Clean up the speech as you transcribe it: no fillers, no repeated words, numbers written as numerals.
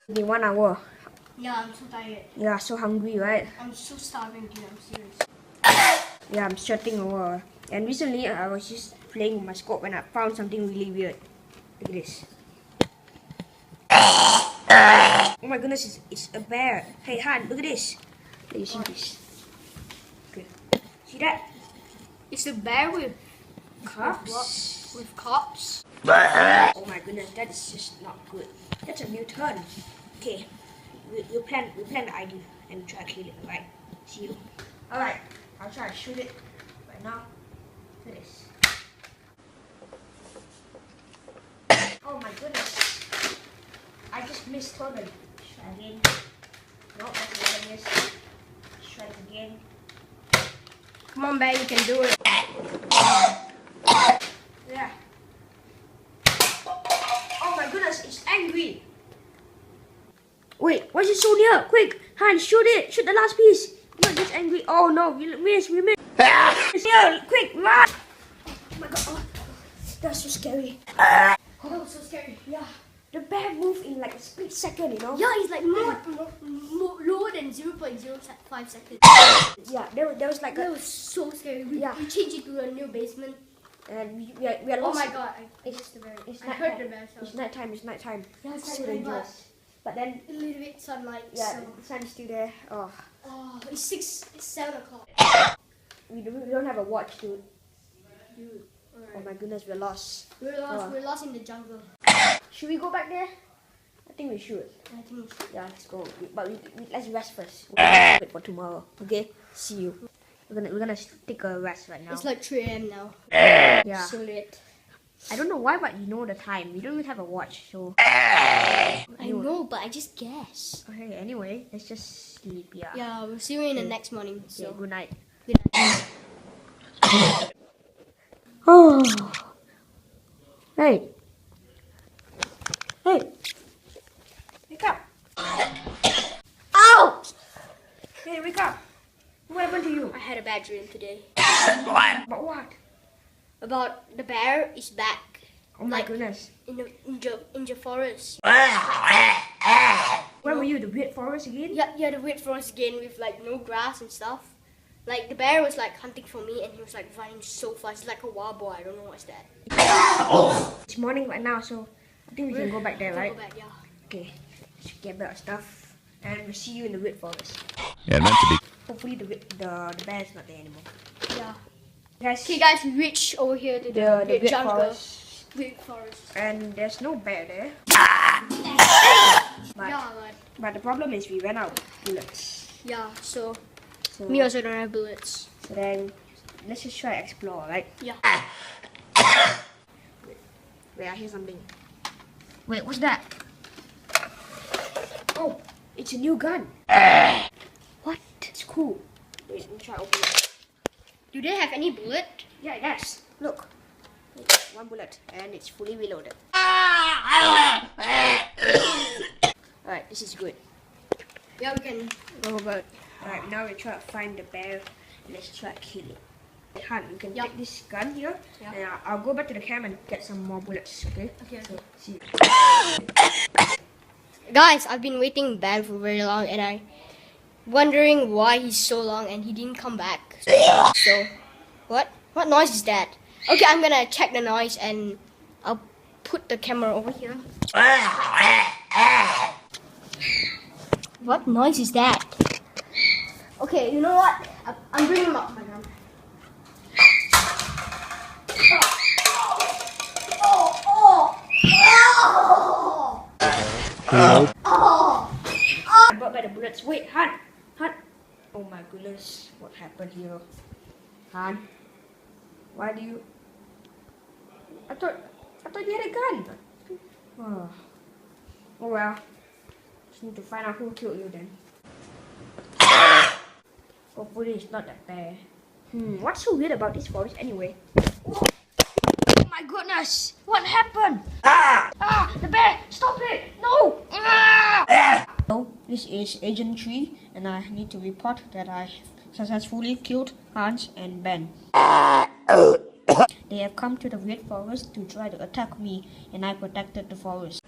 In 1 hour. Yeah, I'm so tired. Yeah, so hungry, right? I'm so starving, dude. I'm serious. Yeah, I'm sweating over. And recently, I was just playing with my scope and I found something really weird. Look at this. Oh my goodness, it's a bear. Hey Han, look at this. Let you see this. Okay. See that? It's a bear with Cups. with cops. Oh my goodness, that is just not good. That's a new turn. Okay, we'll plan the idea and try to kill it. Right? See you. All right, I'll try to shoot it right now. Look at this. Oh my goodness, I just missed totally. Try again. Nope, that's what I missed. Let's try it again. Come on, bear, you can do it. Yeah. Oh my goodness, it's angry. Wait, why is it so near? Quick, Han, shoot it. Shoot the last piece. Look, it's angry. Oh no, we missed. It's here, quick, run. Oh my god, oh, that's so scary. That was so scary. Yeah, the bear moved in like a split second, you know? Yeah, it's like more lower than 0.05 seconds. Yeah, there was like That was so scary. We changed it to a new basement. and we are Oh lost. my god, I heard the bear. It's nighttime. Yeah, it's So nighttime, dangerous. But then, a little bit sunlight. yeah, So. the sun's still there. Oh, Oh, it's 7 o'clock. we don't have a watch, dude. Dude, Oh alright. my goodness, we're lost. We're lost. Oh. We're lost in the jungle. Should we go back there? I think we should. I think we should. Yeah, let's go. But let's rest first. We'll wait for tomorrow. Okay? See you. We're gonna take a rest right now. It's like 3 a.m. now. Yeah. So late. I don't know why, but you know the time. We don't even have a watch, so. I know, but I just guess. Okay. Anyway, let's just sleep. Yeah. Yeah, we'll see you in the next morning. Okay, So good night. good night. Oh. Hey. Hey. Wake up. Ow! Hey, wake up. What happened to you? I had a bad dream today. But what? About the bear is back Oh my Like- goodness. in the forest. Where were you? The weird forest again? Yeah, the weird forest again with like no grass and stuff. Like the bear was like hunting for me and he was like running so fast. It's like a wild boar. I don't know what's that. It's morning right now, so I think we can go back there, We'll right? Go back, yeah. Okay. Let's get back our stuff. And we'll see you in the weird forest. Yeah, meant to be. Hopefully the bear is not there anymore. Yeah. Guys, Okay, guys, we reached over here to the the weird weird jungle. forest. Weird forest. And there's no bear there. But, Yeah, but the problem is we ran out of bullets. so So, me also don't have bullets. so then let's just try to explore, right? Yeah. Wait, I hear something. Wait, what's that? Oh, it's a new gun. What? It's cool. Wait, let me try to open it. Do they have any bullet? Yeah, yes. Look. One bullet, and it's fully reloaded. Alright, this is good. Yeah, we can go about. Alright, now we try to find the bear. Let's try to kill it. Han, you can Yeah. take this gun here, Yeah. and I'll go back to the camp and get some more bullets, okay? Okay. So, see you. Guys, I've been waiting Ben for very long, and I wondering why he's so long and he didn't come back. So, what noise is that? Okay, I'm gonna check the noise and I'll put the camera over here. What noise is that? Okay, you know what? I'm bringing up my gun. I brought back the bullets. Wait, Han! Oh my goodness, what happened here? Han? Why do you... I thought you had a gun. Oh well. Just need to find out who killed you then. Hopefully it's not that bad. What's so weird about this forest anyway? Oh my goodness! What happened? The bear! Stop it! No! Hello, this is Agent 3 and I need to report that I successfully killed Hans and Ben. They have come to the weird forest to try to attack me and I protected the forest.